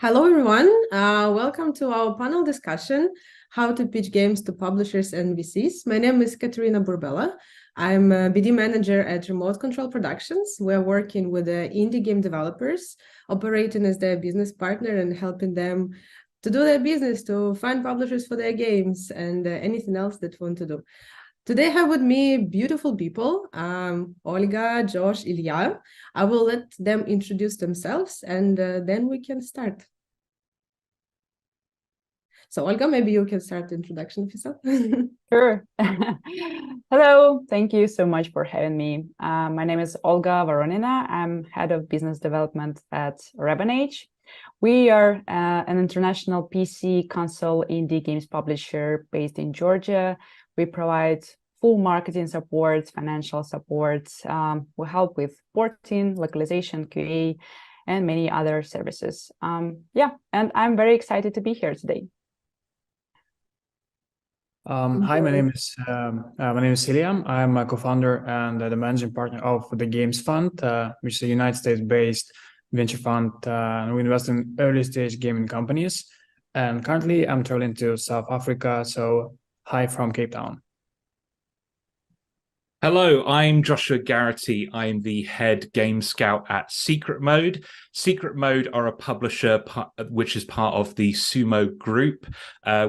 Hello, everyone. Welcome to our panel discussion, How to Pitch Games to Publishers and VCs. My name is Katerina Burbela. I'm a BD manager at Remote Control Productions. We're working with the indie game developers, operating as their business partner and helping them to do their business, to find publishers for their games and anything else that they want to do. Today I have with me beautiful people, Olga, Josh, Ilya. I will let them introduce themselves and then we can start. So Olga, maybe you can start the introduction of yourself. Sure. Hello, thank you so much for having me. My name is Olga Voronina. I'm head of business development at Ravenage. We are an international PC console indie games publisher based in Georgia. We provide full marketing support, financial support. We help with porting, localization, QA, and many other services. And I'm very excited to be here today. Hi, my name is Ilya. I'm a co-founder and the managing partner of the Games Fund, which is a United States-based venture fund. We invest in early-stage gaming companies. And currently, I'm traveling to South Africa. So, hi from Cape Town. Hello, I'm Joshua Garrity. I'm the head game scout at Secret Mode. Secret Mode are a publisher which is part of the Sumo Group.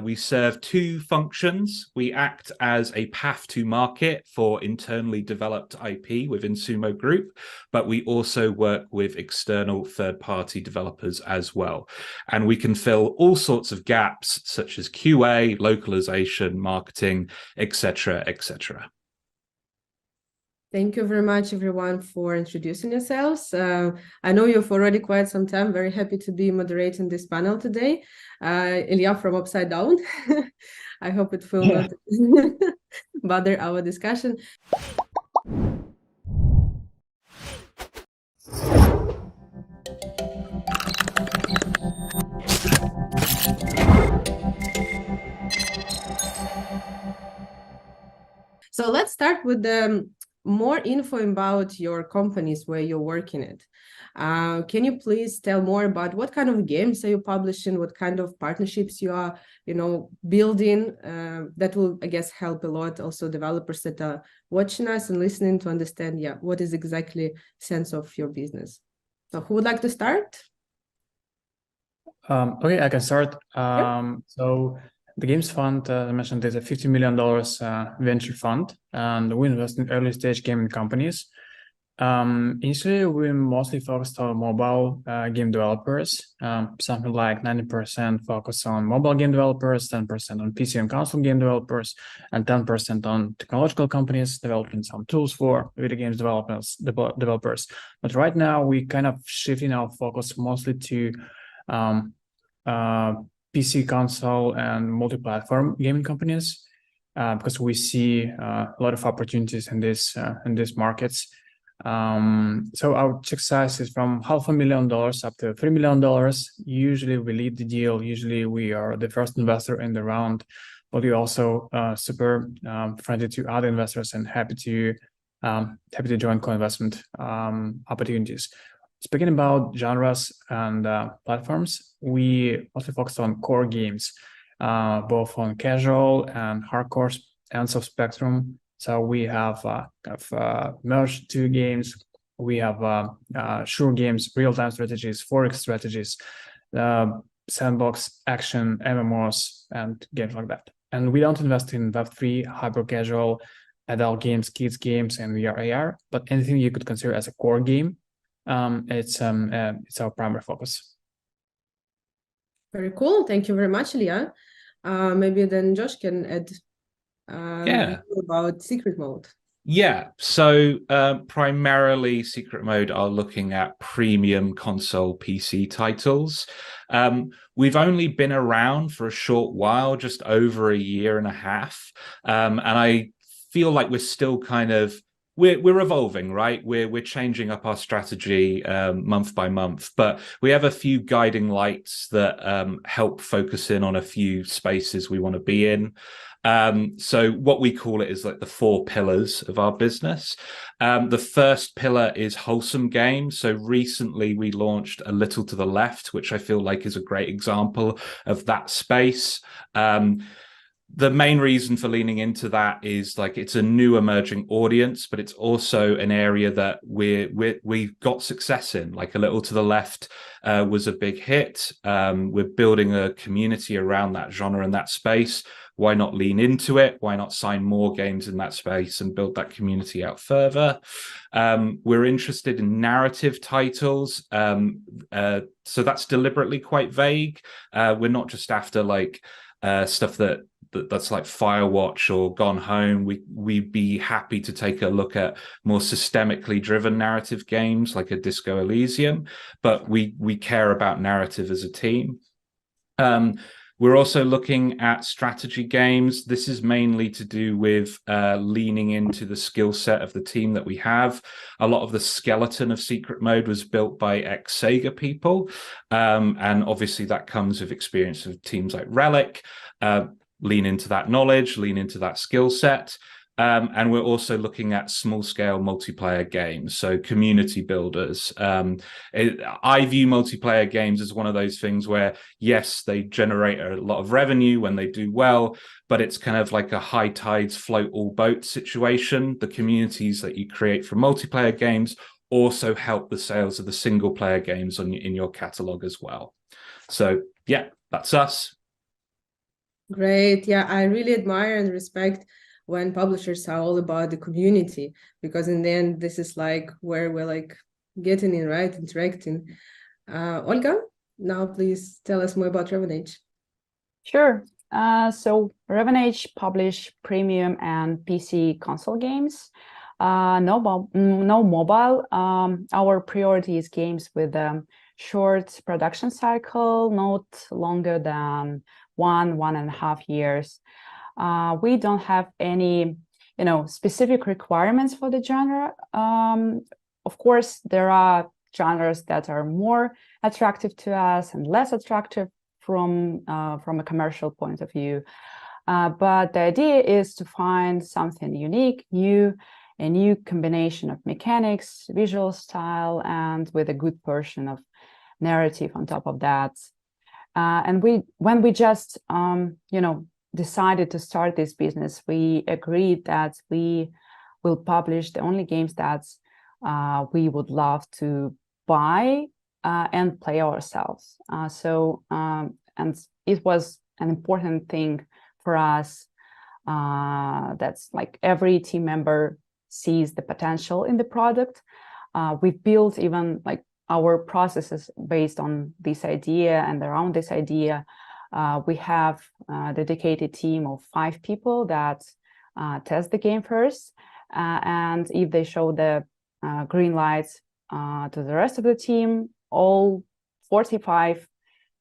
We serve two functions. We act as a path to market for internally developed IP within Sumo Group, but we also work with external third-party developers as well. And we can fill all sorts of gaps such as QA, localization, marketing, etc., etc. Thank you very much, everyone, for introducing yourselves. I know you've already quite some time. Very happy to be moderating this panel today. Ilya from Upside Down. I hope it will not bother our discussion. So let's start with the more info about your companies where you're working at. Can you please tell more about what kind of games are you publishing, what kind of partnerships you are, building? That will, I guess, help a lot also developers that are watching us and listening to understand, what is exactly sense of your business. So who would like to start? Okay, I can start. So the Games Fund, as I mentioned, is a $50 million venture fund, and we invest in early-stage gaming companies. Initially, we mostly focused on mobile game developers, something like 90% focus on mobile game developers, 10% on PC and console game developers, and 10% on technological companies developing some tools for video games developers. But right now, we kind of shifting our focus mostly to PC, console, and multi-platform gaming companies, because we see a lot of opportunities in these markets. So our check size is from $500,000 up to $3 million. Usually we lead the deal. Usually we are the first investor in the round, but we also super friendly to other investors and happy to join co-investment opportunities. Speaking about genres and platforms, we also focus on core games, both on casual and hardcore ends of spectrum. So we have merged two games. We have sure games, real-time strategies, forex strategies, sandbox, action, MMOs, and games like that. And we don't invest in Web3, hyper-casual, adult games, kids games, and VR, AR, but anything you could consider as a core game. It's our primary focus. Very cool. Thank you very much, Ilya. Maybe then Josh can add about Secret Mode. Yeah, so primarily Secret Mode are looking at premium console PC titles. We've only been around for a short while, just over a year and a half. And I feel like we're still kind of we're evolving, right? We're changing up our strategy month by month, but we have a few guiding lights that help focus in on a few spaces we want to be in. So what we call it is like the 4 pillars of our business. The first pillar is wholesome games. So recently we launched A Little to the Left, which I feel like is a great example of that space. The main reason for leaning into that is like it's a new emerging audience, but it's also an area that we've got success in. Like A Little to the Left was a big hit. We're building a community around that genre and that space. Why not lean into it? Why not sign more games in that space and build that community out further? We're interested in narrative titles. So that's deliberately quite vague. We're not just after like stuff that's like Firewatch or Gone Home. We'd be happy to take a look at more systemically driven narrative games like a Disco Elysium, but we care about narrative as a team. We're also looking at strategy games. This is mainly to do with leaning into the skill set of the team that we have. A lot of the skeleton of Secret Mode was built by ex-Sega people. And obviously that comes with experience of teams like Relic. Lean into that knowledge, lean into that skill set. And we're also looking at small-scale multiplayer games, so community builders. I view multiplayer games as one of those things where, yes, they generate a lot of revenue when they do well, but it's kind of like a high tides float all boats situation. The communities that you create for multiplayer games also help the sales of the single-player games in your catalog as well. So, yeah, that's us. Great. Yeah, I really admire and respect when publishers are all about the community, because in the end, this is like where we're like getting in, right? Interacting. Olga, now please tell us more about Ravenage. Sure. So Ravenage publish premium and PC console games. No mobile. Our priority is games with short production cycle, not longer than 1.5 years. We don't have any, specific requirements for the genre. Of course, there are genres that are more attractive to us and less attractive from a commercial point of view. But the idea is to find something unique, a new combination of mechanics, visual style, and with a good portion of narrative on top of that. And when we just, decided to start this business, we agreed that we will publish the only games that we would love to buy and play ourselves. And it was an important thing for us. That's like every team member sees the potential in the product. We've built even like our processes based on this idea and around this idea. We have a dedicated team of 5 people that test the game first. And if they show the green lights to the rest of the team, all 45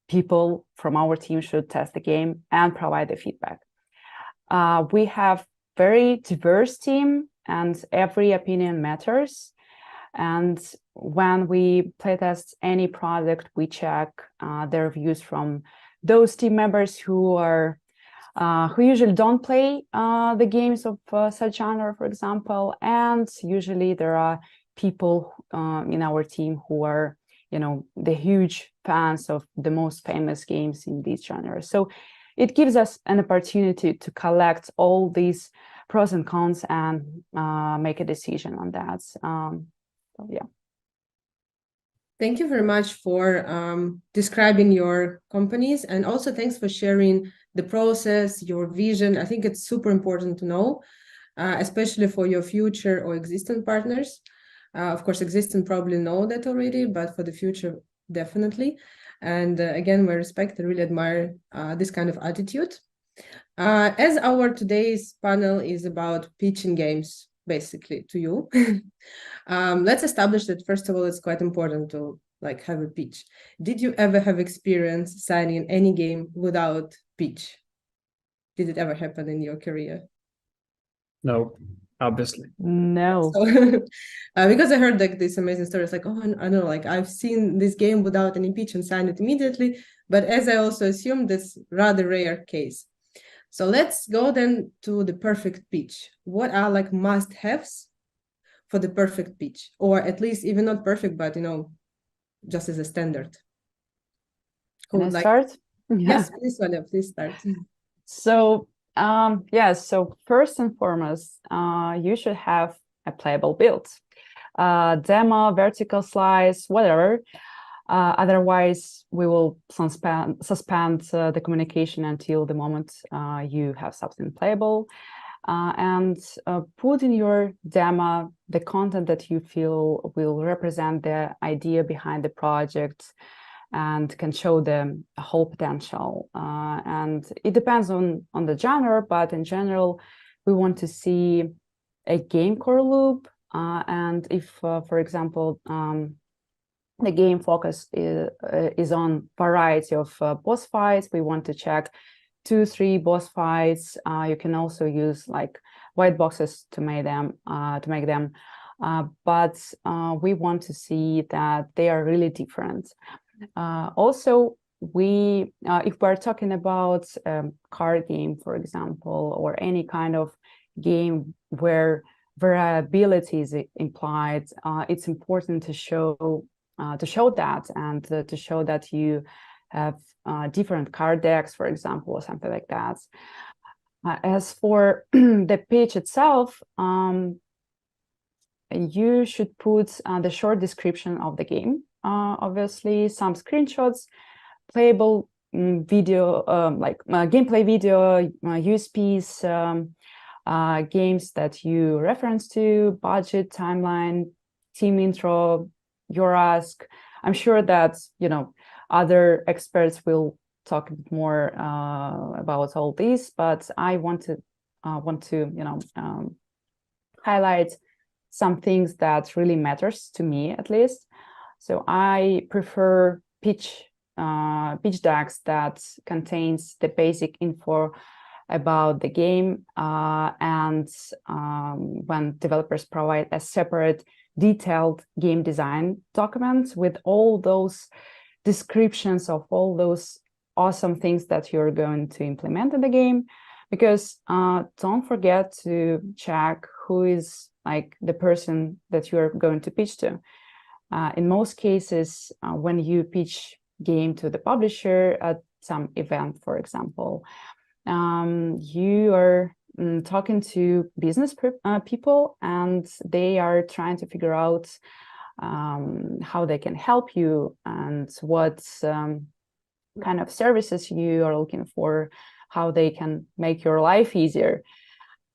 people from our team should test the game and provide the feedback. We have very diverse team and every opinion matters. And when we playtest any product, we check their reviews from those team members who usually don't play the games of such genre, for example. And usually there are people in our team who are, the huge fans of the most famous games in these genres. So it gives us an opportunity to collect all these pros and cons and make a decision on that. So, yeah. Thank you very much for describing your companies, and also thanks for sharing the process, your vision. I think it's super important to know, especially for your future or existing partners. Of course, existing probably know that already, but for the future, definitely. And again, we respect and really admire this kind of attitude. As our today's panel is about pitching games, basically, to you, let's establish that, first of all, it's quite important to have a pitch. Did you ever have experience signing any game without pitch? Did it ever happen in your career? No, obviously. No. So, because I heard this amazing stories, I know, I've seen this game without any pitch and signed it immediately. But as I also assumed, that's rather rare case. So let's go then to the perfect pitch. What are like must-haves for the perfect pitch, or at least even not perfect, but just as a standard? Can I start? Yes, please, Olga, please start. So so first and foremost, you should have a playable build, demo, vertical slice, whatever. Otherwise, we will suspend the communication until the moment you have something playable. And put in your demo the content that you feel will represent the idea behind the project and can show the whole potential. And it depends on the genre, but in general, we want to see a game core loop. And if, for example, the game focus is on variety of boss fights, we want to check 2-3 boss fights. You can also use like white boxes to make them. But we want to see that they are really different. Also, if we're talking about card game, for example, or any kind of game where variability is implied, it's important to show that, and to show that you have different card decks, for example, or something like that. As for the pitch itself, you should put the short description of the game, obviously some screenshots, playable video, like gameplay video, USPs, games that you reference to, budget, timeline, team intro, your ask. I'm sure that other experts will talk more about all these, but I want to highlight some things that really matters to me, at least. So I prefer pitch decks that contains the basic info about the game, and when developers provide a separate detailed game design document with all those descriptions of all those awesome things that you're going to implement in the game. Because don't forget to check who is like the person that you're going to pitch to. In most cases, when you pitch game to the publisher at some event, for example, you are talking to business people, and they are trying to figure out how they can help you and what kind of services you are looking for, how they can make your life easier.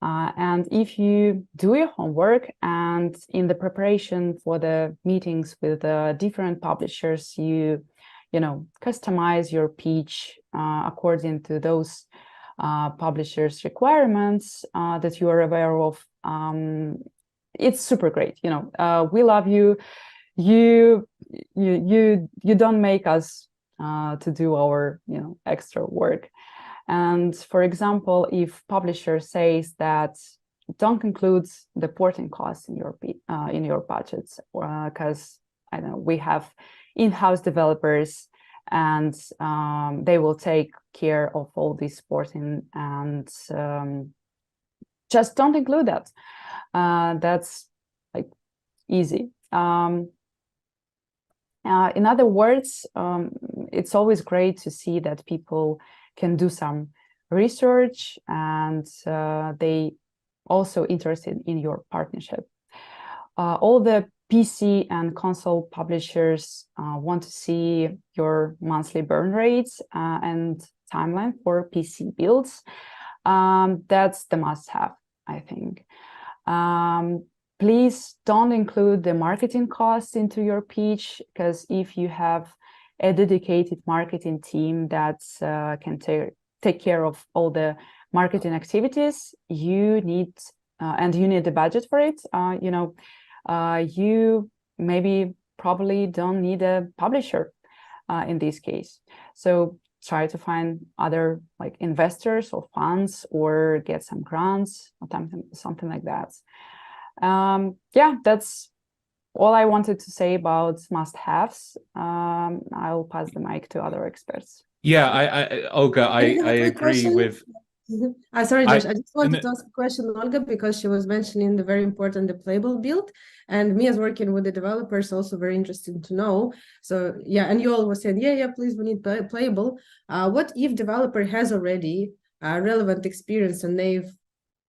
And if you do your homework and in the preparation for the meetings with different publishers, you customize your pitch according to those publishers' requirements that you are aware of, it's super great. We love you. You don't make us to do our extra work. And for example, if publisher says that don't include the porting costs in your budgets, because I know we have in-house developers, and they will take care of all this porting, and just don't include that. That's like easy. In other words, it's always great to see that people can do some research, and they also interested in your partnership. All the PC and console publishers want to see your monthly burn rates and timeline for PC builds. That's the must-have, I think. Please don't include the marketing costs into your pitch, because if you have a dedicated marketing team that can take care of all the marketing activities, you need the budget for it. You probably don't need a publisher in this case. So try to find other like investors or funds, or get some grants or something like that. That's all I wanted to say about must-haves. I'll pass the mic to other experts. Yeah, Olga, I agree with. Sorry, Josh, I just wanted and to ask a question, Olga, because she was mentioning the very important, the playable build. And me as working with the developers, also very interesting to know. So yeah, and you all were saying, yeah, please, we need playable. What if developer has already relevant experience and they've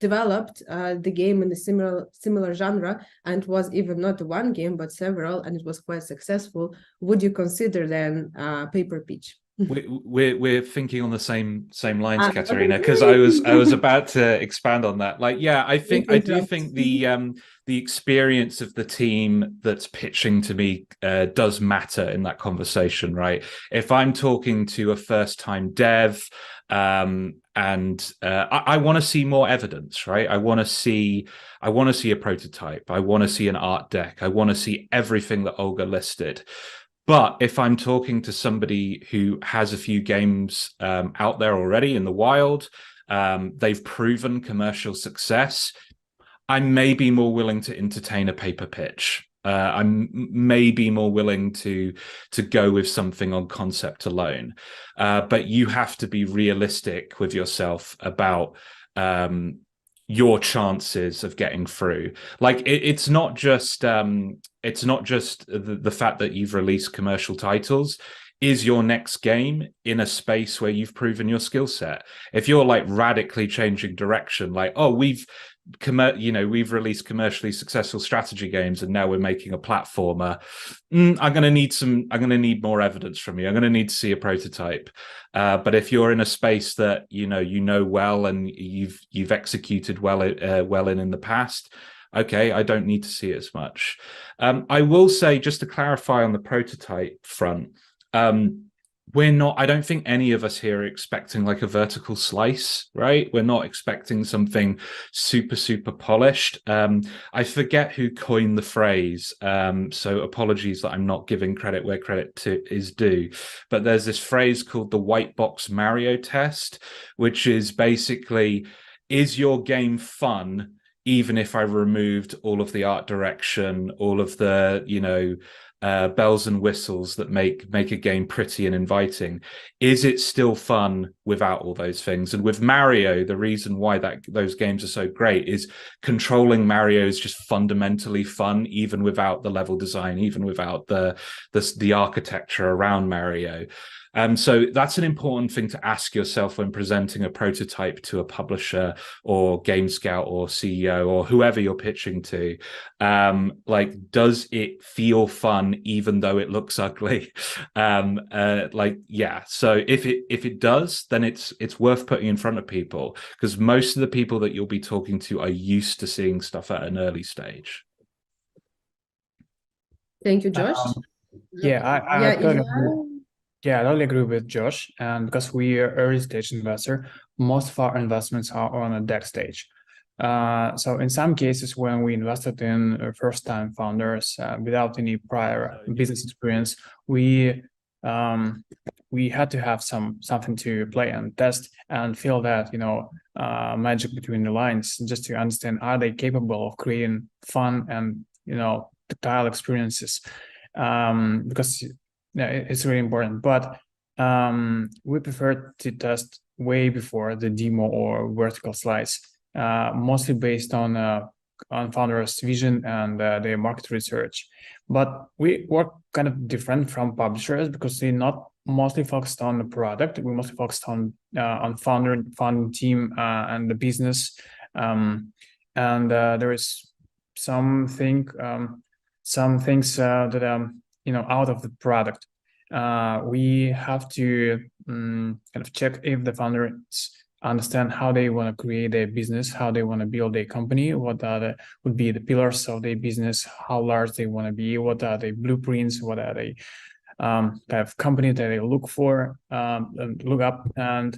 developed the game in a similar genre and was even not one game, but several, and it was quite successful, would you consider then paper pitch? We're thinking on the same lines, Katerina, because I was about to expand on that. Like, yeah, I do think the experience of the team that's pitching to me does matter in that conversation, right? If I'm talking to a first-time dev, and I want to see more evidence, right? I want to see a prototype. I want to see an art deck. I want to see everything that Olga listed. But if I'm talking to somebody who has a few games out there already in the wild, they've proven commercial success, I may be more willing to entertain a paper pitch. I'm maybe more willing to go with something on concept alone. But you have to be realistic with yourself about your chances of getting through. Like it's not just the fact that you've released commercial titles. Is your next game in a space where you've proven your skill set? If you're like radically changing direction, like, oh, we've released commercially successful strategy games and now we're making a platformer, I'm going to need more evidence from you. I'm going to need to see a prototype. But if you're in a space that you know well and you've executed well in the past, okay, I don't need to see it as much. I will say, just to clarify on the prototype front, I don't think any of us here are expecting like a vertical slice, right? We're not expecting something super polished. I forget who coined the phrase, so apologies that I'm not giving credit where credit is due, but there's this phrase called the white box Mario test, which is basically, is your game fun even if I removed all of the art direction, all of the, bells and whistles that make a game pretty and inviting? Is it still fun without all those things? And with Mario, the reason why those games are so great is controlling Mario is just fundamentally fun, even without the level design, even without the architecture around Mario. So that's an important thing to ask yourself when presenting a prototype to a publisher or Game Scout or CEO or whoever you're pitching to. Like, does it feel fun even though it looks ugly? Yeah. So if it does, then it's worth putting in front of people, because most of the people that you'll be talking to are used to seeing stuff at an early stage. Thank you, Josh. I totally agree with Josh. And because we are early stage investor, most of our investments are on a deck stage. So in some cases, when we invested in first-time founders without any prior business experience, we had to have something to play and test and feel that magic between the lines, just to understand, are they capable of creating fun and tactile experiences? Because it's really important. But we prefer to test way before the demo or vertical slice, mostly based on founders' vision and their market research. But we work kind of different from publishers because they're not mostly focused on the product. We mostly focused on founding team and the business. And there is some things that are out of the product. We have to kind of check if the founders understand how they want to create their business, how they want to build their company, what would be the pillars of their business, how large they want to be, what are the blueprints, what are they kind of company that they look for, look up, and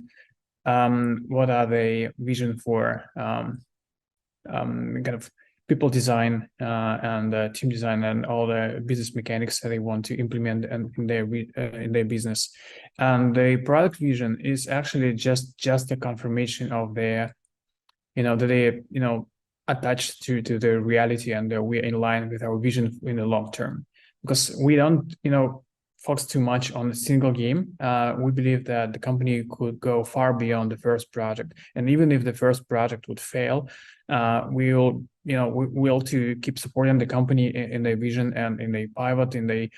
what are they vision for kind of people design and team design and all the business mechanics that they want to implement in their business. And the product vision is actually just a confirmation of their, that they attached to the reality, and we're in line with our vision in the long term. Because we don't, focus too much on a single game. We believe that the company could go far beyond the first project, and even if the first project would fail, we'll to keep supporting the company in their vision and in the pivot, in the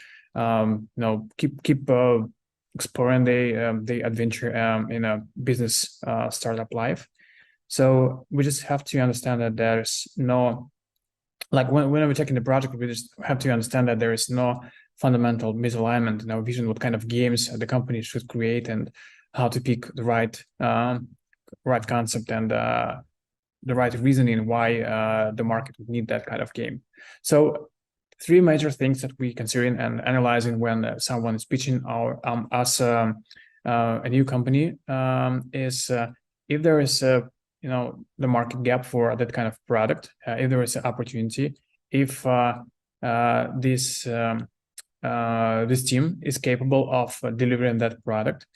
keep exploring the adventure in a business startup life. So we just have to understand that there's no, like when we're checking the project, we just have to understand that there is no fundamental misalignment in our vision, what kind of games the company should create and how to pick the right concept and the right reasoning why the market would need that kind of game. So 3 major things that we considering and analyzing when someone is pitching us a new company is if there is the market gap for that kind of product, if there is an opportunity, if this team is capable of delivering that product,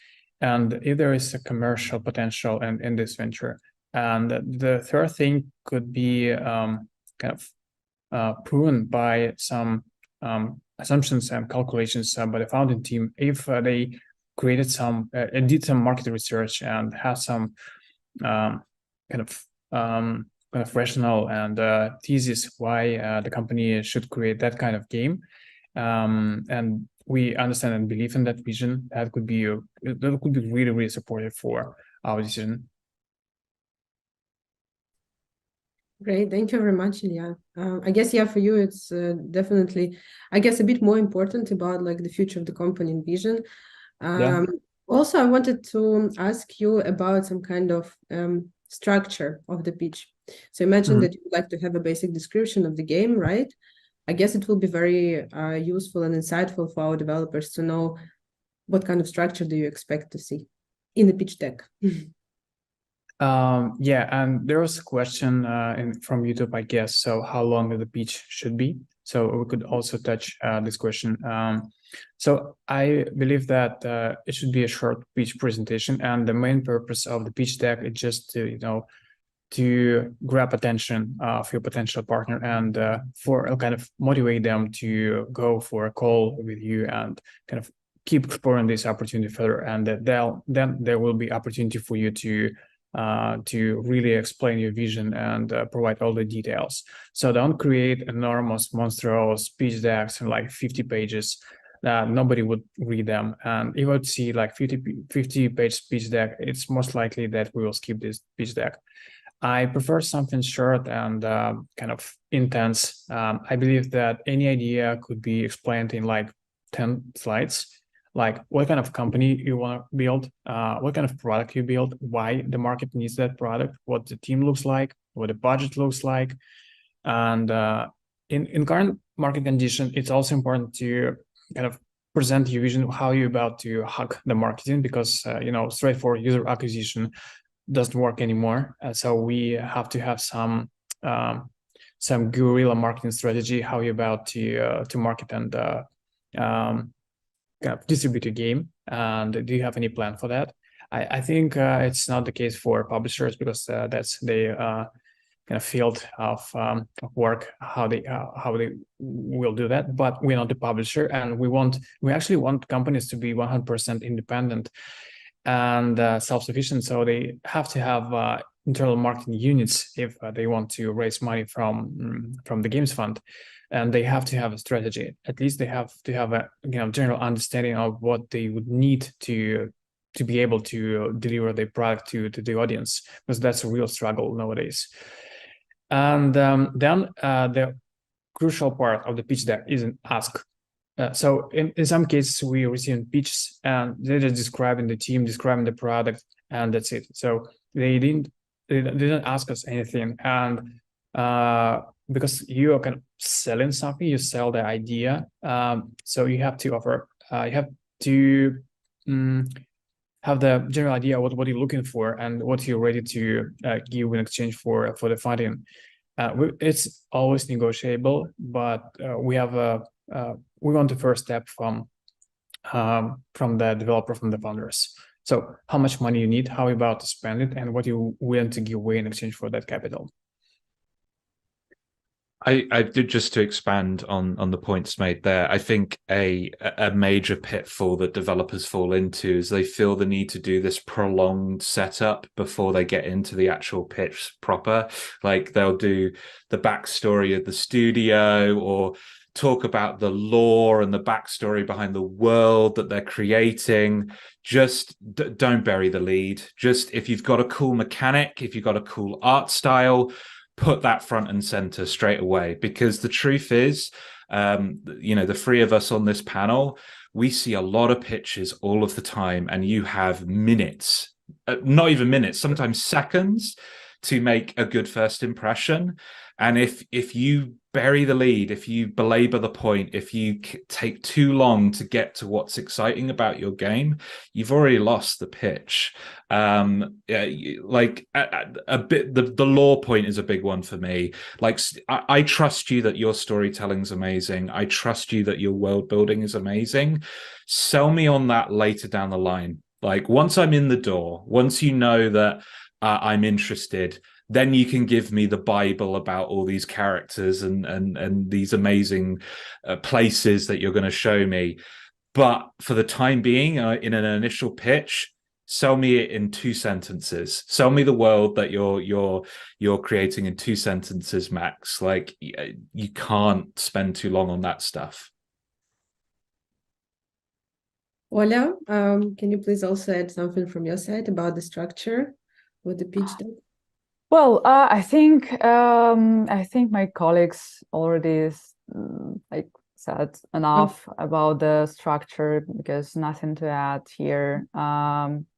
and if there is a commercial potential in this venture. And the third thing could be proven by some assumptions and calculations by the founding team if they created did some market research and has some kind of rational and thesis why the company should create that kind of game. And we understand and believe in that vision. That could be really, really supportive for our decision. Great, thank you very much, Ilya. I guess, yeah, for you, it's definitely, I guess, a bit more important about like the future of the company and vision. Also, I wanted to ask you about some kind of structure of the pitch. So you mentioned that you'd like to have a basic description of the game, right? I guess it will be very useful and insightful for our developers to know what kind of structure do you expect to see in the pitch deck. Yeah, and there was a question from YouTube, I guess. So how long the pitch should be? So we could also touch this question. So I believe that it should be a short pitch presentation, and the main purpose of the pitch deck is just to grab attention of your potential partner and for kind of motivate them to go for a call with you and kind of keep exploring this opportunity further. And then there will be opportunity for you to really explain your vision and provide all the details. So don't create enormous, monstrous pitch decks in like 50 pages. Nobody would read them. And if you would see like 50-page pitch deck, it's most likely that we will skip this pitch deck. I prefer something short and kind of intense. I believe that any idea could be explained in like 10 slides. Like what kind of company you want to build, what kind of product you build, why the market needs that product, what the team looks like, what the budget looks like. And in current market condition, it's also important to kind of present your vision, how you're about to hack the marketing, because straightforward user acquisition doesn't work anymore. So we have to have some guerrilla marketing strategy, how you're about to market and kind of distribute your game. And do you have any plan for that? I think it's not the case for publishers, because that's the kind of field of work, how they will do that. But we're not the publisher, and we actually want companies to be 100% independent and self-sufficient. So they have to have internal marketing units if they want to raise money from the games fund. And they have to have a strategy. At least they have to have a general understanding of what they would need to be able to deliver their product to the audience, because that's a real struggle nowadays. And then the crucial part of the pitch deck is an ask. So in some cases, we receive pitches and they're just describing the team, describing the product, and that's it. So they didn't ask us anything. And because you are kind of selling something, you sell the idea. So you have to offer, you have to have the general idea what you're looking for and what you're ready to give in exchange for the funding. It's always negotiable, but we want the first step from the developer, from the founders. So how much money you need, how you're about to spend it, and what you willing to give away in exchange for that capital. I did, just to expand on the points made there. I think a major pitfall that developers fall into is they feel the need to do this prolonged setup before they get into the actual pitch proper. Like they'll do the backstory of the studio or talk about the lore and the backstory behind the world that they're creating. Just don't bury the lead. Just if you've got a cool mechanic, if you've got a cool art style, put that front and center straight away, because the truth is, the three of us on this panel, we see a lot of pitches all of the time, and you have minutes, not even minutes, sometimes seconds to make a good first impression. And if you bury the lead, if you belabor the point, if you take too long to get to what's exciting about your game, you've already lost the pitch. Like a bit, the lore point is a big one for me. Like I trust you that your storytelling's amazing. I trust you that your world building is amazing. Sell me on that later down the line. Like once I'm in the door, once you know that I'm interested, then you can give me the Bible about all these characters and these amazing places that you're going to show me. But for the time being, in an initial pitch, sell me it in 2 sentences. Sell me the world that you're creating in 2 sentences max. Like you can't spend too long on that stuff. Olga, can you please also add something from your side about the structure with the pitch deck? Well, I think my colleagues already said enough about the structure, because nothing to add here.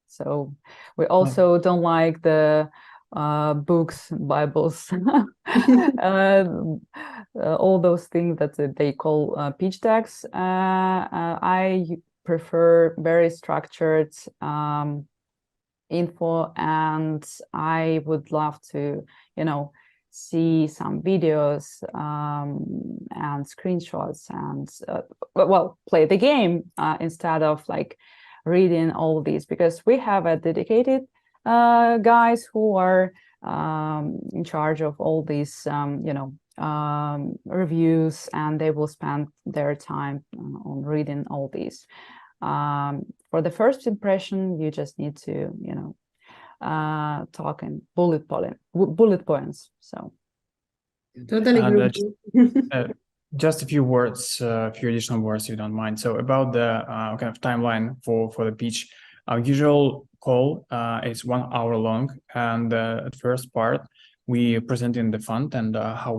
So we also don't like the books, Bibles, all those things that they call pitch decks. I prefer very structured info, and I would love to, see some videos and screenshots and play the game instead of like reading all these, because we have a dedicated guys who are in charge of all these reviews, and they will spend their time on reading all these. For the first impression, you just need to, talk in bullet points. So totally agree. Just a few words, a few additional words, if you don't mind. So about the kind of timeline for the pitch, our usual call is 1 hour long, and at first part we present in the fund and how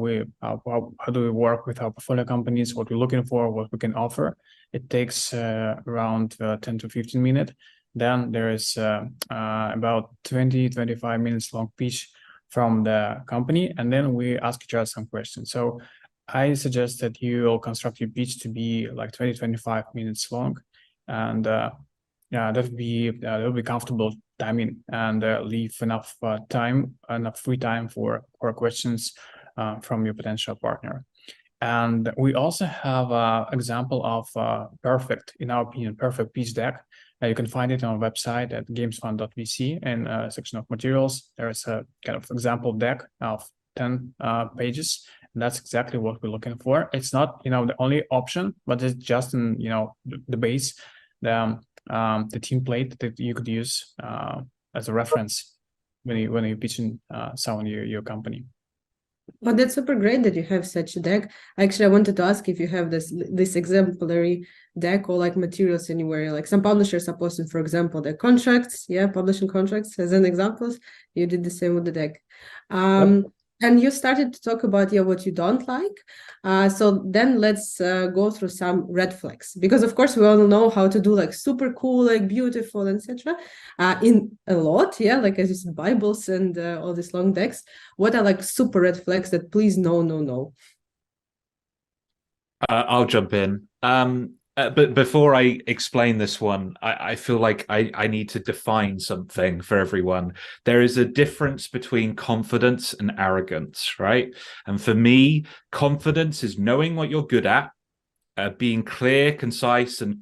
do we work with our portfolio companies, what we're looking for, what we can offer. It takes around 10 to 15 minutes. Then there is about 20-25 minutes long pitch from the company, and then we ask each other some questions. So I suggest that you will construct your pitch to be like 20-25 minutes long, and that'll be comfortable timing, and leave enough free time for questions from your potential partner. And we also have an example of in our opinion, perfect pitch deck. You can find it on our website at gamesfund.vc, in a section of materials. There's a kind of example deck of 10 pages. And that's exactly what we're looking for. It's not, the only option, but it's just in, the base, the template that you could use as a reference when you're pitching someone your company. Well, that's super great that you have such a deck. Actually, I wanted to ask if you have this exemplary deck or like materials anywhere. Like some publishers are posting, for example, their contracts, publishing contracts as an example. You did the same with the deck. Yep. And you started to talk about what you don't like. So then let's go through some red flags, because of course we all know how to do like super cool, like beautiful, etc. In a lot, like as you said, Bibles and all these long decks. What are like super red flags that please no? I'll jump in. But before I explain this one, I feel like I need to define something for everyone. There is a difference between confidence and arrogance, right? And for me, confidence is knowing what you're good at, being clear, concise, and,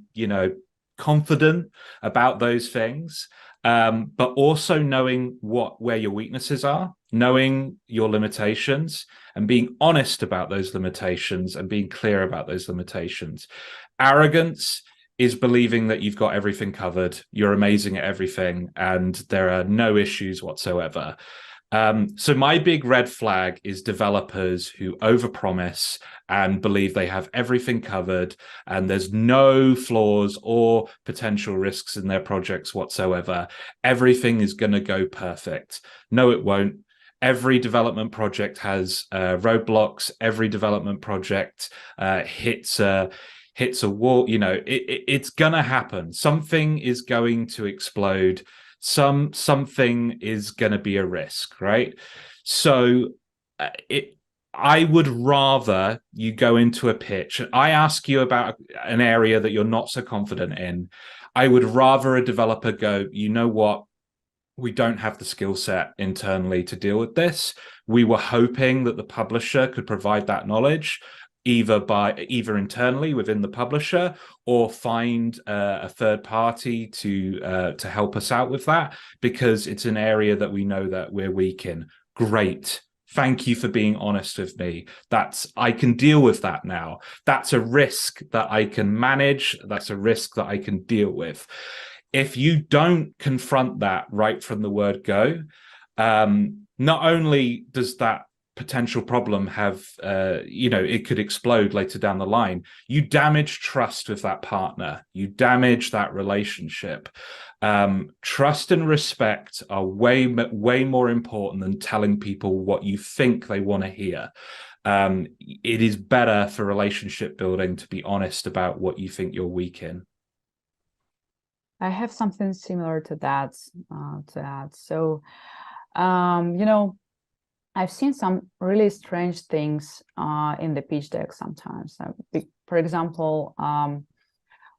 confident about those things, but also knowing where your weaknesses are, knowing your limitations, and being honest about those limitations and being clear about those limitations. Arrogance is believing that you've got everything covered, you're amazing at everything, and there are no issues whatsoever. So my big red flag is developers who overpromise and believe they have everything covered and there's no flaws or potential risks in their projects whatsoever. Everything is going to go perfect. No, it won't. Every development project has roadblocks. Every development project hits a wall. You know, it's gonna happen. Something is going to explode. Something is going to be a risk, right? So I would rather you go into a pitch. I ask you about an area that you're not so confident in. I would rather a developer go, you know what? We don't have the skill set internally to deal with this. We were hoping that the publisher could provide that knowledge, either internally within the publisher or find a third party to help us out with that, because it's an area that we know that we're weak in. Great. Thank you for being honest with me. I can deal with that now. That's a risk that I can manage. That's a risk that I can deal with. If you don't confront that right from the word go, not only does that potential problem have, it could explode later down the line, you damage trust with that partner, you damage that relationship. Trust and respect are way more important than telling people what you think they want to hear. It is better for relationship building to be honest about what you think you're weak in. I have something similar to that. So, I've seen some really strange things in the pitch deck sometimes. For example,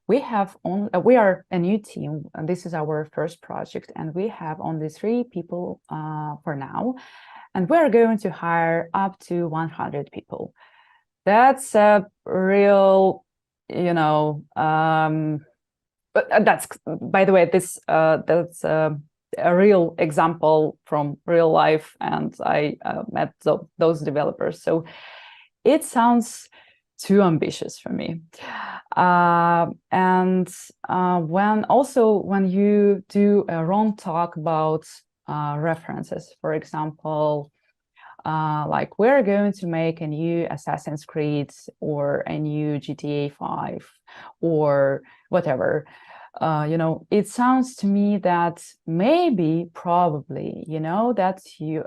we are a new team, and this is our first project, and we have only 3 people for now, and we're going to hire up to 100 people. That's a real, but that's, by the way, that's a real example from real life, and I met those developers. So it sounds too ambitious for me. And when you do a wrong talk about references, for example, like we're going to make a new Assassin's Creed or a new GTA 5 or whatever, it sounds to me that probably, that you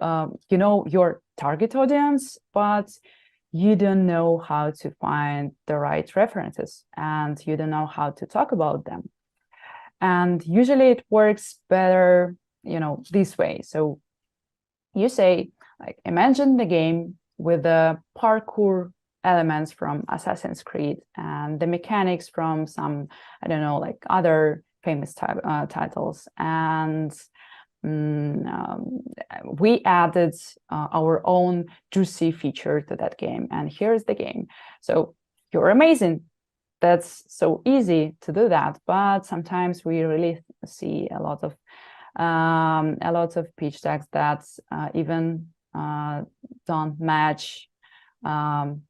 your target audience, but you don't know how to find the right references and you don't know how to talk about them. And usually it works better, this way. So you say, like, imagine the game with the parkour elements from Assassin's Creed and the mechanics from some, I don't know, like other famous titles. And we added our own juicy feature to that game. And here's the game. So you're amazing. That's so easy to do that. But sometimes we really see a lot of pitch decks that even don't match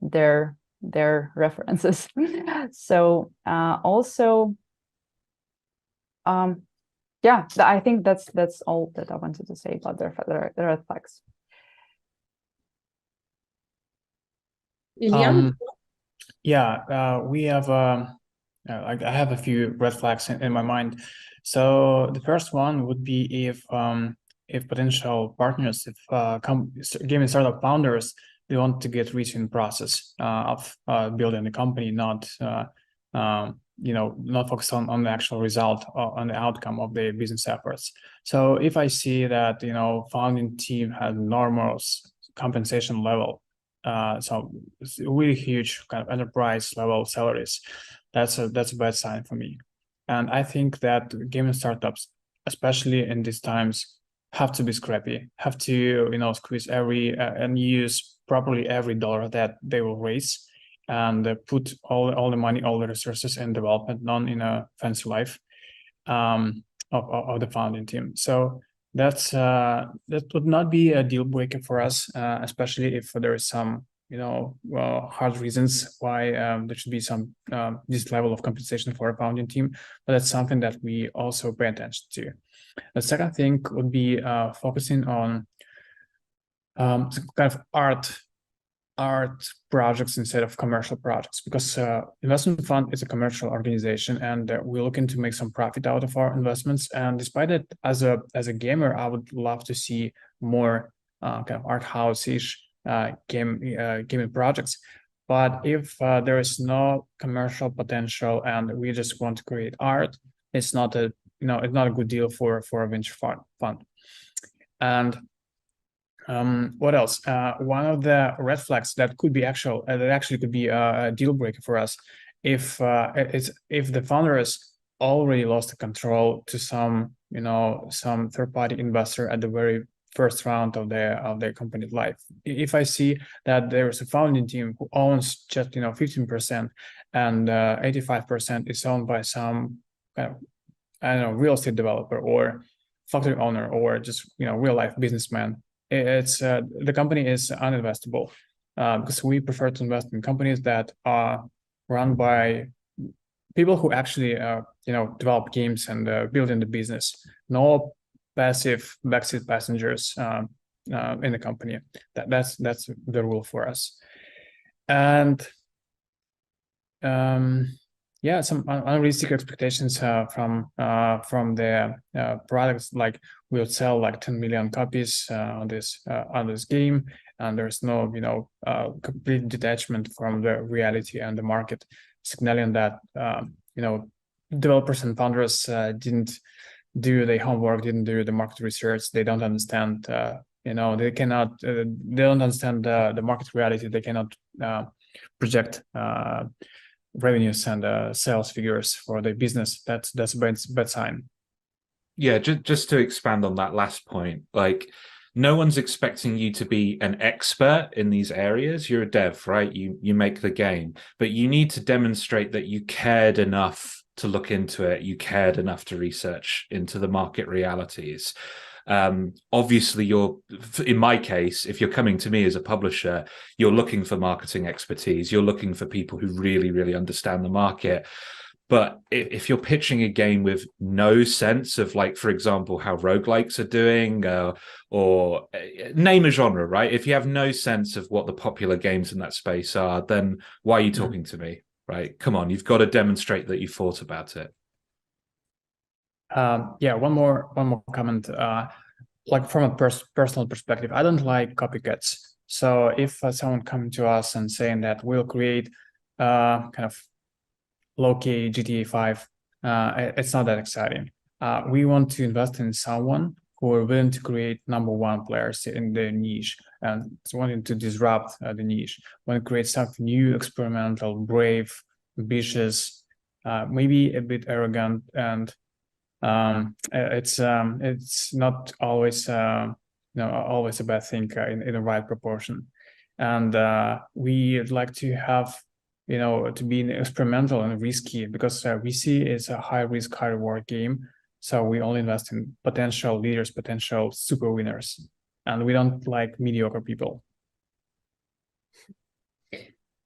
their references. So also, I think that's all that I wanted to say about the red flags. Ilya? We have I have a few red flags in my mind. So the first one would be if potential partners, if gaming startup founders, they want to get rich in process of building the company, not not focused on the actual result or on the outcome of the business efforts. So if I see that founding team has enormous compensation level, so really huge kind of enterprise level salaries, that's a bad sign for me. And I think that gaming startups, especially in these times, have to be scrappy, have to squeeze and use properly every dollar that they will raise. and put all the money, all the resources in development, not in a fancy life of the founding team. So that would not be a deal breaker for us, especially if there is some hard reasons why there should be some this level of compensation for a founding team. But that's something that we also pay attention to. The second thing would be focusing on some kind of art projects instead of commercial projects, because investment fund is a commercial organization, and we're looking to make some profit out of our investments. And despite it, as a gamer, I would love to see more kind of art house-ish gaming projects. But if there is no commercial potential and we just want to create art, it's not a good deal for a venture fund. And what else? One of the red flags that actually could be a deal breaker for us, if the founders already lost the control to some third-party investor at the very first round of their company life. If I see that there is a founding team who owns just 15% and 85% is owned by some real estate developer or factory owner or just real life businessman, it's the company is uninvestable, because we prefer to invest in companies that are run by people who actually develop games and building the business. No passive backseat passengers in the company. That's the rule for us. And some unrealistic expectations from the products, like we'll sell like 10 million copies on this game, and there's no complete detachment from the reality and the market, signaling that developers and founders didn't do their homework, didn't do the market research. They don't understand they don't understand the market reality. They cannot project revenues and sales figures for their business. That's a bad sign. Yeah, just to expand on that last point, like, no one's expecting you to be an expert in these areas. You're a dev, right? You make the game, but you need to demonstrate that you cared enough to look into it. You cared enough to research into the market realities. Obviously, in my case, if you're coming to me as a publisher, you're looking for marketing expertise. You're looking for people who really, really understand the market. But if you're pitching a game with no sense of, like, for example, how roguelikes are doing, or name a genre, right? If you have no sense of what the popular games in that space are, then why are you talking to me, right? Come on, you've got to demonstrate that you thought about it. One more comment. Like, from a personal perspective, I don't like copycats. So if someone coming to us and saying that we'll create kind of low-key GTA 5, it's not that exciting. We want to invest in someone who are willing to create #1 players in their niche and wanting to disrupt the niche, want to create something new, experimental, brave, ambitious, maybe a bit arrogant, and it's not always always a bad thing in the right proportion. And we'd like to have to be experimental and risky, because we see it's a high risk, high reward game. So we only invest in potential leaders, potential super winners, and we don't like mediocre people.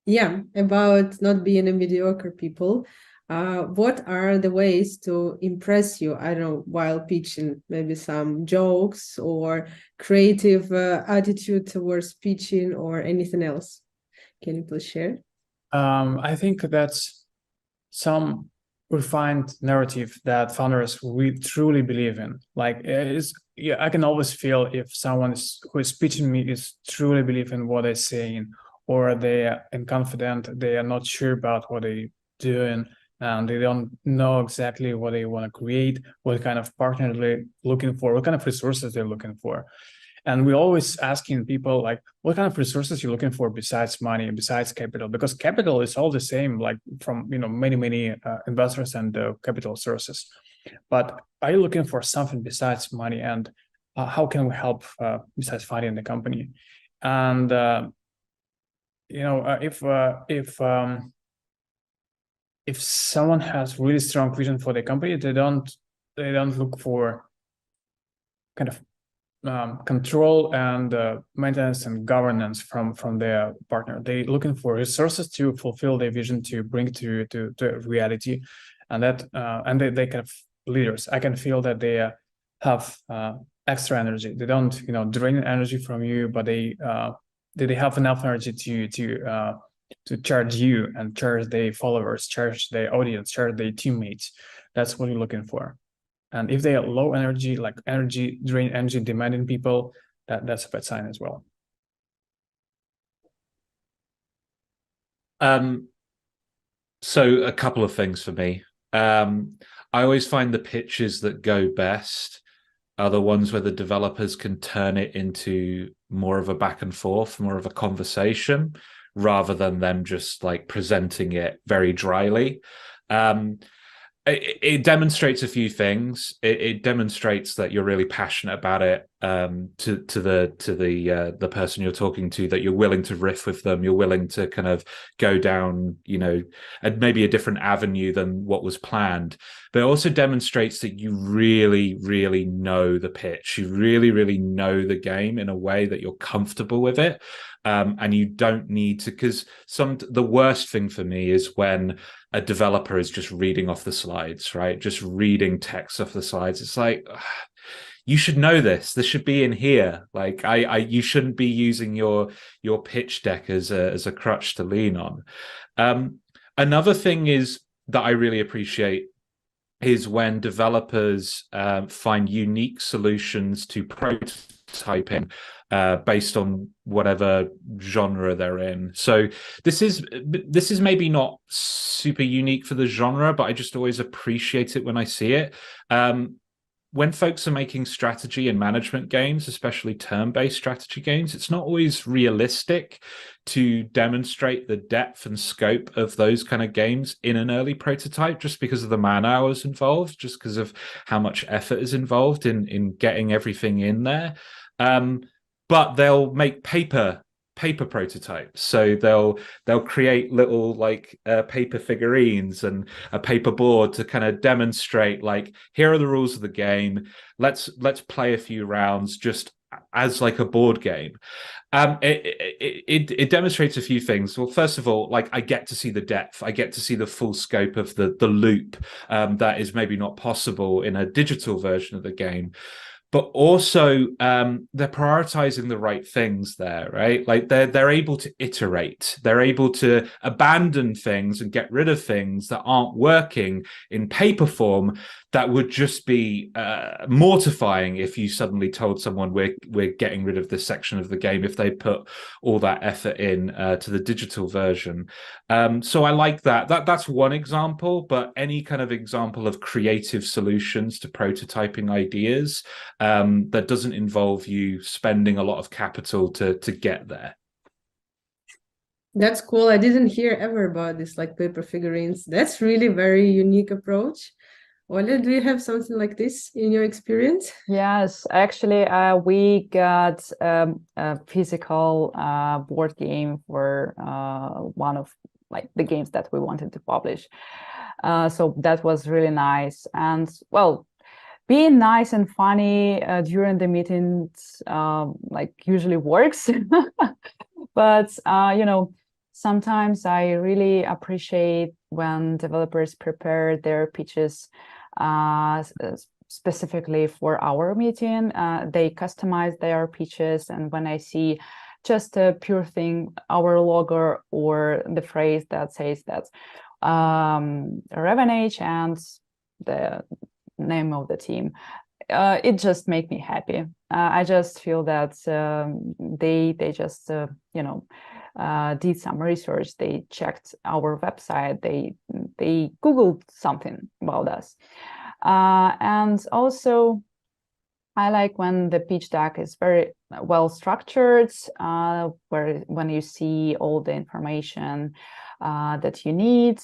Yeah, about not being a mediocre people. What are the ways to impress you? I don't know, while pitching, maybe some jokes or creative attitude towards pitching or anything else. Can you please share? I think that's some refined narrative that founders we truly believe in. Like, I can always feel if someone who is pitching me is truly believe in what they're saying, or they are confident, they are not sure about what they're doing, and they don't know exactly what they want to create, what kind of partner they're looking for, what kind of resources they're looking for. And we're always asking people, like, what kind of resources you're looking for besides money, besides capital? Because capital is all the same, like, from many investors and capital sources. But are you looking for something besides money? And how can we help besides funding the company? And if someone has really strong vision for the company, they don't look for kind of control and maintenance and governance from their partner. They're looking for resources to fulfill their vision, to bring to reality, and that they kind of leaders. I can feel that they have extra energy. They don't drain energy from you, but they have enough energy to charge you and charge their followers, charge their audience, charge their teammates. That's what you're looking for. And if they are low energy, like energy demanding people, that's a bad sign as well. So a couple of things for me. I always find the pitches that go best are the ones where the developers can turn it into more of a back and forth, more of a conversation, rather than them just like presenting it very dryly. It demonstrates a few things. It demonstrates that you're really passionate about it to the person you're talking to, that you're willing to riff with them, you're willing to kind of go down, and maybe a different avenue than what was planned. But it also demonstrates that you really, really know the pitch. You really, really know the game in a way that you're comfortable with it. And you don't need to, because the worst thing for me is when a developer is just reading off the slides, right? Just reading text off the slides. It's like, you should know this. This should be in here. Like, you shouldn't be using your pitch deck as a crutch to lean on. Another thing is that I really appreciate is when developers find unique solutions to prototyping based on whatever genre they're in. So this is maybe not super unique for the genre, but I just always appreciate it when I see it. When folks are making strategy and management games, especially turn-based strategy games, it's not always realistic to demonstrate the depth and scope of those kind of games in an early prototype, just because of the man hours involved, just because of how much effort is involved in getting everything in there. But they'll make paper prototypes, so they'll create little like paper figurines and a paper board to kind of demonstrate, like, here are the rules of the game, let's play a few rounds just as like a board game. It demonstrates a few things. Well, first of all, like, I get to see the depth, I get to see the full scope of the loop that is maybe not possible in a digital version of the game. But also they're prioritizing the right things there, right? Like they're able to iterate, they're able to abandon things and get rid of things that aren't working in paper form, that would just be mortifying if you suddenly told someone we're getting rid of this section of the game, if they put all that effort in to the digital version. So I like that. That's one example, but any kind of example of creative solutions to prototyping ideas that doesn't involve you spending a lot of capital to get there. That's cool. I didn't hear ever about this, like paper figurines. That's really very unique approach. Olga, do you have something like this in your experience? Yes, actually, we got a physical board game for one of like the games that we wanted to publish. So that was really nice. And well, being nice and funny during the meetings like usually works. But sometimes I really appreciate when developers prepare their pitches specifically for our meeting. They customize their pitches, and when I see just a pure thing, our logo or the phrase that says that Ravenage and the name of the team, it just makes me happy. I just feel that they just did some research, they checked our website, they googled something about us, and also I like when the pitch deck is very well structured, when you see all the information that you need,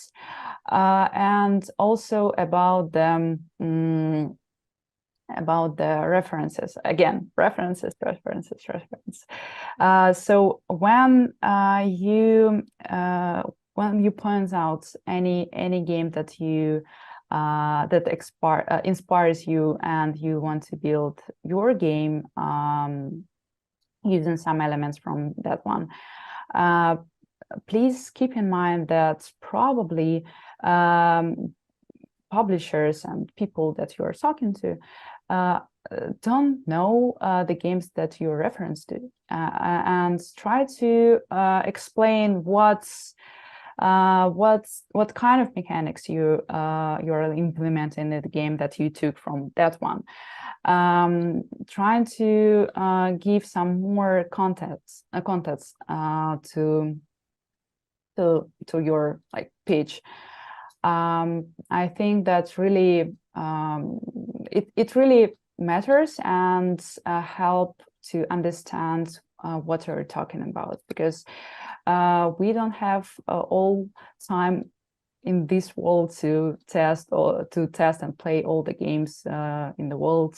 and also about them about the references. Again, references. So when you point out any game that you that inspires you and you want to build your game using some elements from that one, please keep in mind that probably publishers and people that you are talking to don't know the games that you reference to, and try to explain what kind of mechanics you're implementing in the game that you took from that one. Trying to give some more context to your pitch. I think that's really it really matters and help to understand what you're talking about, because we don't have all time in this world to test and play all the games in the world.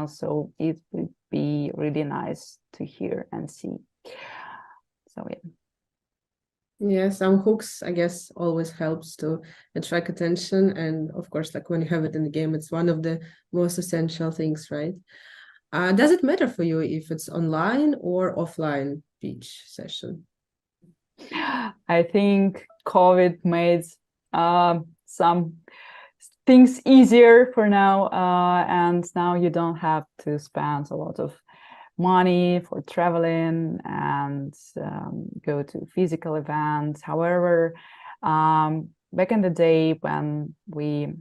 So it would be really nice to hear and see. So yeah. Yeah, some hooks, I guess, always helps to attract attention. And of course, like when you have it in the game, it's one of the most essential things, right? Does it matter for you if it's online or offline pitch session? I think COVID made some things easier for now, and now you don't have to spend a lot of money for traveling and go to physical events. However, back in the day when we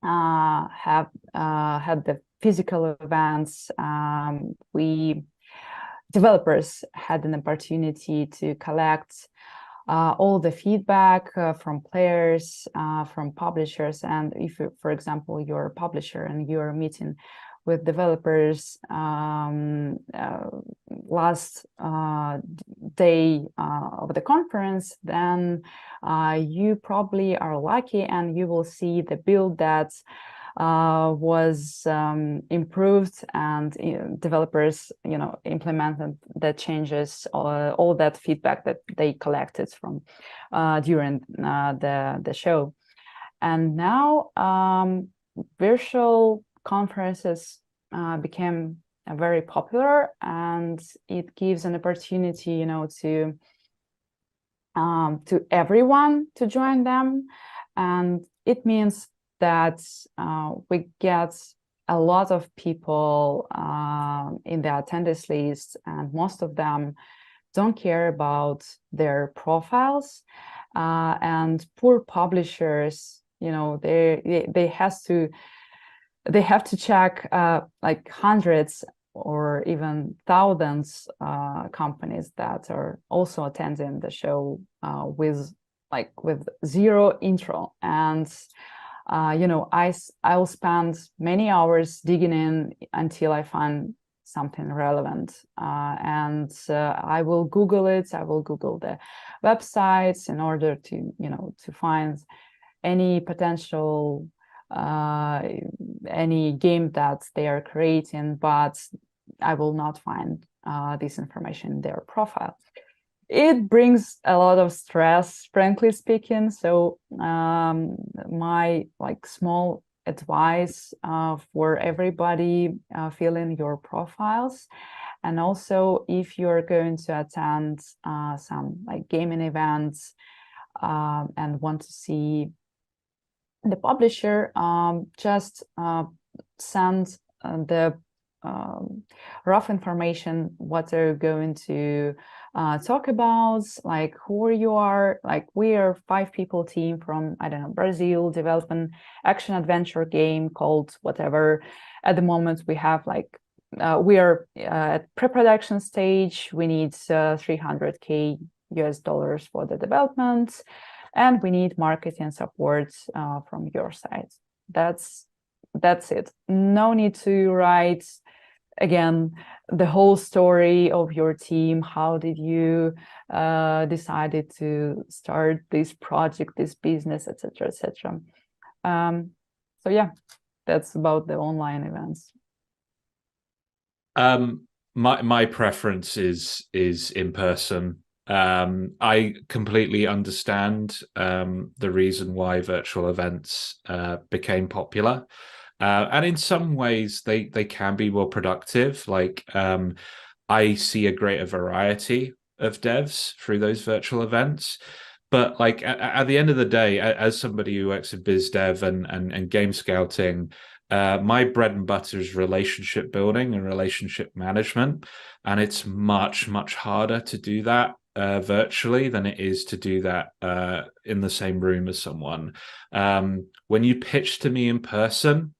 had the physical events, developers had an opportunity to collect all the feedback from players, from publishers. And if, for example, you're a publisher and you're meeting with developers last day of the conference, then you probably are lucky and you will see the build that was improved, and developers implemented the changes, all that feedback that they collected from during the show. And now virtual conferences became very popular, and it gives an opportunity to everyone to join them, and it means that we get a lot of people in the attendance list, and most of them don't care about their profiles, and poor publishers, they have to check like hundreds or even thousands companies that are also attending the show with zero intro. And I'll spend many hours digging in until I find something relevant, and I will Google it. I will Google the websites in order to to find any potential any game that they are creating, but I will not find this information in their profile. It brings a lot of stress, frankly speaking. So my small advice for everybody, fill in your profiles. And also, if you're going to attend some gaming events and want to see the publisher, just send the rough information, what they're going to talk about, like who you are. Like, we are 5-people team from, I don't know, Brazil, developing action adventure game called whatever. At the moment, we have we are at pre-production stage. We need $300K US for the development, and we need marketing support from your side. That's it. No need to write again the whole story of your team. How did you decided to start this project, this business, etc., etc. So yeah, that's about the online events. My preference is in person. I completely understand the reason why virtual events became popular. And in some ways they can be more productive. Like I see a greater variety of devs through those virtual events. But like at the end of the day, as somebody who works in biz dev and game scouting, my bread and butter is relationship building and relationship management. And it's much, much harder to do that virtually than it is to do that in the same room as someone. When you pitch to me in person,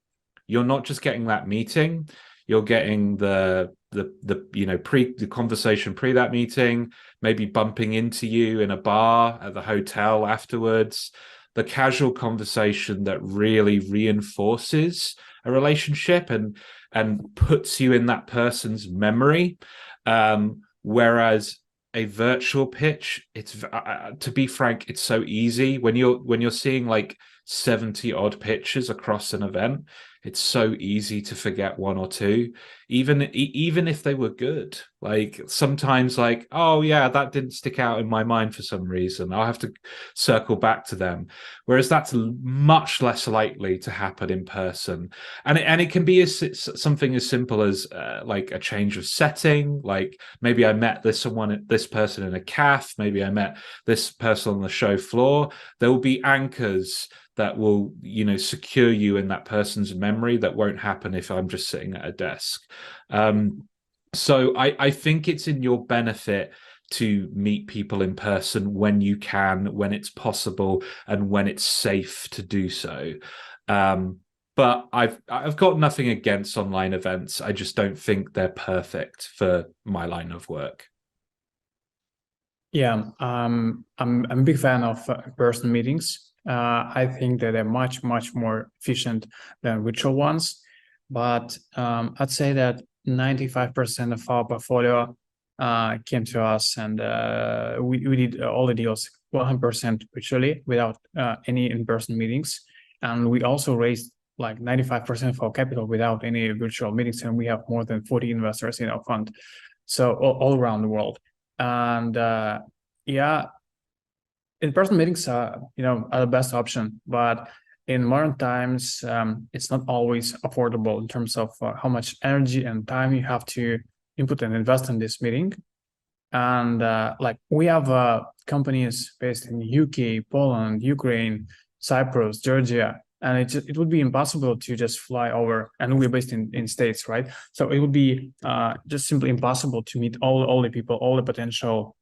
you're not just getting that meeting, you're getting the conversation pre that meeting, maybe bumping into you in a bar at the hotel afterwards, the casual conversation that really reinforces a relationship and puts you in that person's memory. Whereas a virtual pitch, it's to be frank, it's so easy when you're seeing like 70 odd pitches across an event. It's so easy to forget one or two, even if they were good. Like sometimes, like, oh yeah, that didn't stick out in my mind for some reason. I'll have to circle back to them. Whereas that's much less likely to happen in person, and it can be something as simple as like a change of setting. Like maybe I met this person in a cafe. Maybe I met this person on the show floor. There will be anchors that will, secure you in that person's memory that won't happen if I'm just sitting at a desk. So I think it's in your benefit to meet people in person when you can, when it's possible, and when it's safe to do so. But I've got nothing against online events. I just don't think they're perfect for my line of work. Yeah, I'm a big fan of in-person meetings. I think that they're much more efficient than virtual ones. But I'd say that 95% of our portfolio came to us, and we did all the deals 100% virtually without any in-person meetings. And we also raised like 95% of our capital without any virtual meetings, and we have more than 40 investors in our fund, so all around the world. And yeah, in-person meetings are the best option, but in modern times, it's not always affordable in terms of how much energy and time you have to input and invest in this meeting. And like we have companies based in UK, Poland, Ukraine, Cyprus, Georgia, and it would be impossible to just fly over. And we're based in States, right? So it would be just simply impossible to meet all the people, all the potential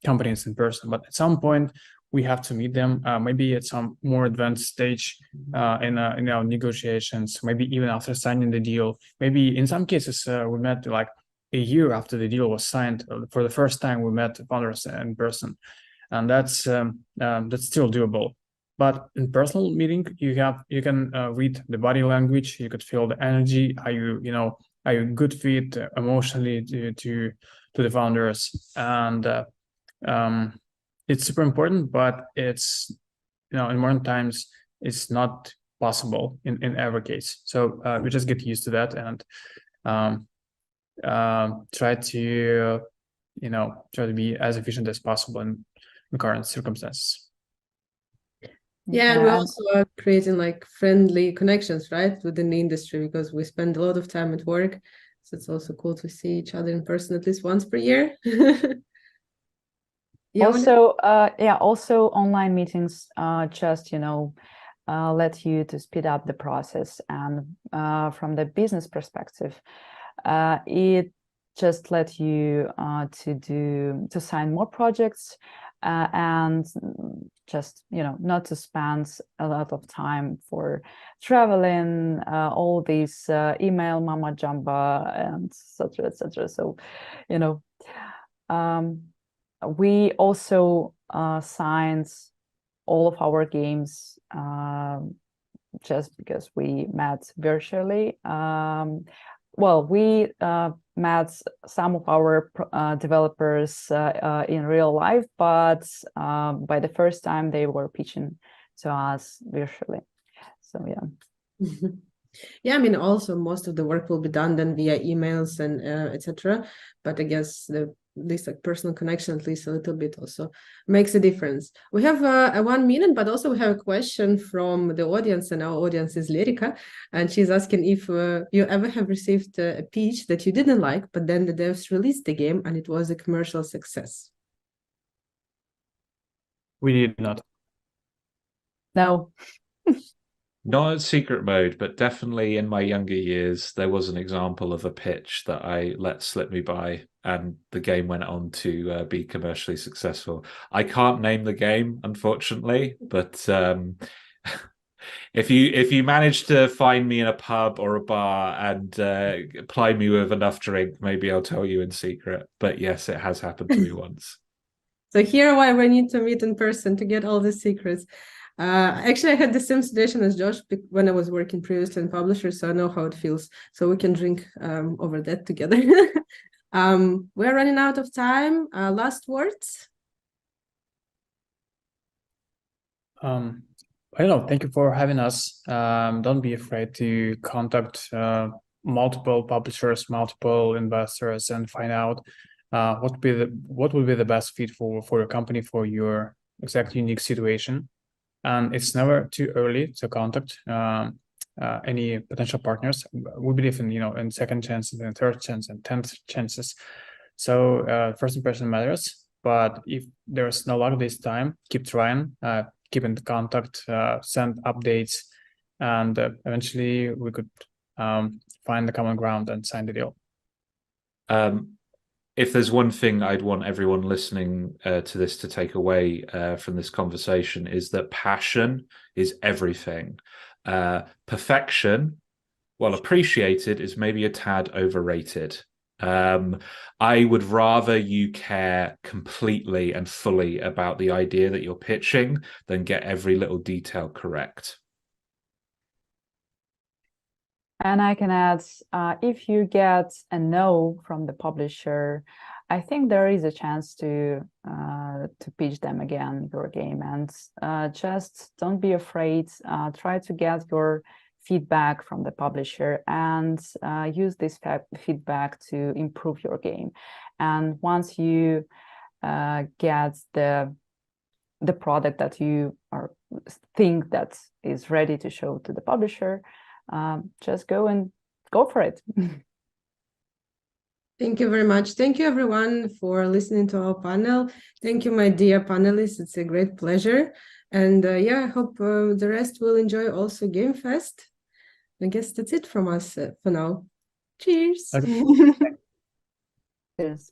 companies in person. But at some point, we have to meet them, maybe at some more advanced stage in our negotiations, maybe even after signing the deal. Maybe in some cases, we met like a year after the deal was signed. For the first time, we met founders in person, and that's still doable. But in personal meeting, you can read the body language. You could feel the energy. Are you a good fit emotionally to the founders? And it's super important, but it's in modern times it's not possible in every case. So we just get used to that and try to be as efficient as possible in current circumstances. Yeah, and we also are creating like friendly connections, right, within the industry, because we spend a lot of time at work. So it's also cool to see each other in person at least once per year. Also online meetings just let you to speed up the process, and from the business perspective, it just let you to sign more projects and just not to spend a lot of time for traveling, all these email mama jamba and etc. So we also signed all of our games just because we met virtually. We met some of our developers in real life, but by the first time they were pitching to us virtually. So yeah. Yeah, I mean, also most of the work will be done then via emails and etc. But I guess the this like personal connection, at least a little bit, also makes a difference. We have a 1 minute, but also we have a question from the audience, and our audience is Lyrica, and she's asking if you ever have received a pitch that you didn't like, but then the devs released the game and it was a commercial success. We did not. No. Not at secret mode, but definitely in my younger years, there was an example of a pitch that I let slip me by, and the game went on to be commercially successful. I can't name the game, unfortunately, but if you manage to find me in a pub or a bar and ply me with enough drink, maybe I'll tell you in secret. But yes, it has happened to me once. So here why we need to meet in person to get all the secrets. Actually, I had the same situation as Josh when I was working previously in publishers, so I know how it feels. So we can drink over that together. We're running out of time. Last words? I don't know. Thank you for having us. Don't be afraid to contact multiple publishers, multiple investors, and find out what would be the best fit for your company, for your exact unique situation. And it's never too early to contact any potential partners. We believe in second chances and third chance and 10th chances. So first impression matters. But if there's no luck this time, keep trying, keep in contact, send updates, and eventually we could find the common ground and sign the deal. If there's one thing I'd want everyone listening to this to take away from this conversation, is that passion is everything. Perfection, while appreciated, is maybe a tad overrated. I would rather you care completely and fully about the idea that you're pitching than get every little detail correct. And I can add, if you get a no from the publisher, I think there is a chance to pitch them again your game, and just don't be afraid. Try to get your feedback from the publisher and use this feedback to improve your game. And once you get the product that you think that is ready to show to the publisher, just go for it. Thank you very much. Thank you, everyone, for listening to our panel. Thank you, my dear panelists. It's a great pleasure. And yeah, I hope the rest will enjoy also Game Fest. I guess that's it from us for now. Cheers. Okay. Cheers.